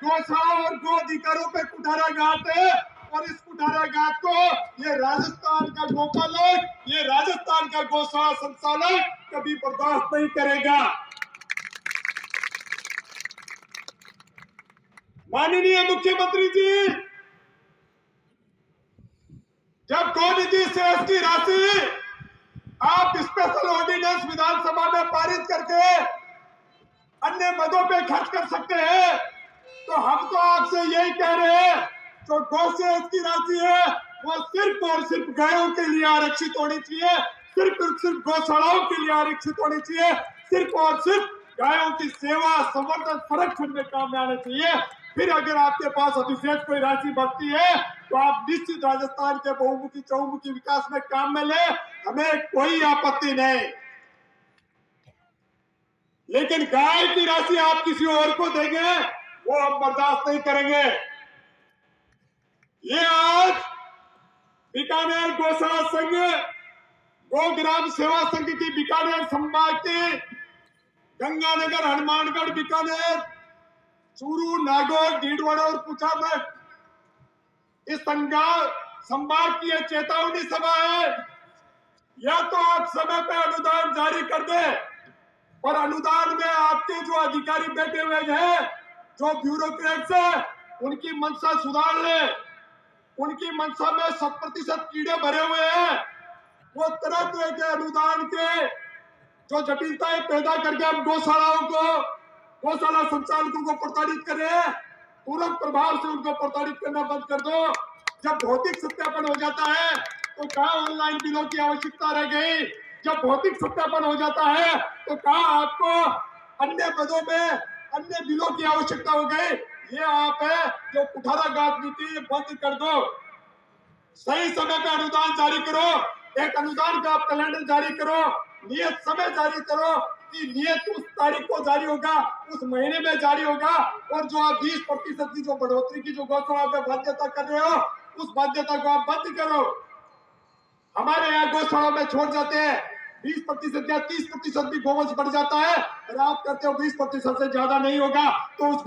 गौशाला और गो अधिकारों पे कुठाराघात है और इस कुठाराघात को ये राजस्थान का गोपालक, ये राजस्थान का गौशाला संचालक कभी बर्दाश्त नहीं करेगा। माननीय मुख्यमंत्री जी, जब गौ-निधि शेष की राशि आप स्पेशल ऑर्डिनेंस विधानसभा में पारित करके अन्य मदों पे खर्च कर सकते हैं, तो हम तो आपसे यही कह रहे हैं, जो गौ शेष की राशि है वो सिर्फ और सिर्फ गायों के लिए आरक्षित होनी चाहिए, सिर्फ और सिर्फ गौशालाओं के लिए आरक्षित होनी चाहिए, सिर्फ और सिर्फ गायों की सेवा संवर्धन संरक्षण में काम में आने चाहिए। फिर अगर आपके पास अधिशेष कोई राशि बचती है तो आप निश्चित राजस्थान के बहुमुखी चहुमुखी विकास में काम में ले, हमें कोई आपत्ति नहीं। लेकिन गाय की राशि आप किसी और को देंगे वो हम बर्दाश्त नहीं करेंगे। ये आज बीकानेर गौशाला संघ, गौ ग्राम सेवा संघ की बीकानेर संभाग की गंगानगर, हनुमानगढ़, बीकानेर, चूरू, नागौर, डीडवाड़ा और पुछा में इस संभाग की यह चेतावनी सभा है। या तो आप समय पे अनुदान जारी कर दे और अनुदान में आपके जो अधिकारी बैठे हुए हैं, जो ब्यूरोक्रेट्स है, उनकी मंशा सुधार ले। उनकी मंशा में 100% कीड़े भरे हुए हैं। वो तरह तरह के अनुदान के जो जटिलताएं पैदा करके हम गौशालाओं को, गौशाला संचालकों को प्रताड़ित कर रहे हैं, तुरंत प्रभाव से उनको प्रताड़ित करना बंद कर दो। जब भौतिक सत्यापन हो जाता है तो कहाँ ऑनलाइन बिलों की आवश्यकता रह गई? जब भौतिक सत्यापन हो जाता है तो कहाँ आपको अन्य पदों में अन्य बिलों की आवश्यकता हो गई? ये आप है जो कुठाराघात नीति बंद कर दो। सही समय पे अनुदान जारी करो, एक अनुदान का आप कैलेंडर जारी करो, नियत समय जारी करो कि नियत उस तारीख को जारी होगा, उस महीने में जारी होगा। और जो आप 20% की जो बढ़ोतरी की जो गौशाला पे बाध्यता कर रहे हो, उस बाध्यता को आप बंद करो। हमारे यहाँ गौशाला में छोड़ जाते हैं 20% या 30% भी गोवंश बढ़ जाता है, और आप करते हो 20% से ज्यादा नहीं होगा तो उस